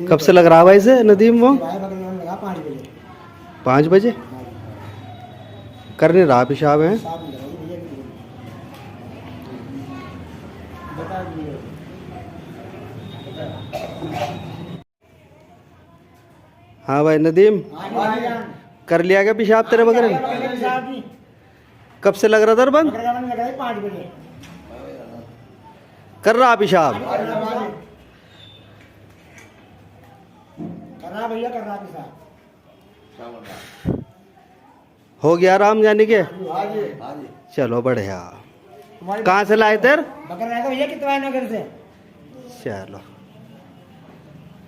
कब से लग रहा है भाई से नदीम वो? 5 बजे करने रहा पेशाब है। हाँ भाई नदीम, कर लिया क्या पेशाब तेरे बगैर? कब से लग रहा दर्द? 5 बजे कर रहा पेशाब? कर रहा भैया, कर रहा पेशाब। हो गया आराम जाने के? चलो बढ़िया। कहाँ से लाए तेर? बकर रहेगा भैया, कितवाय नगर से। चलो।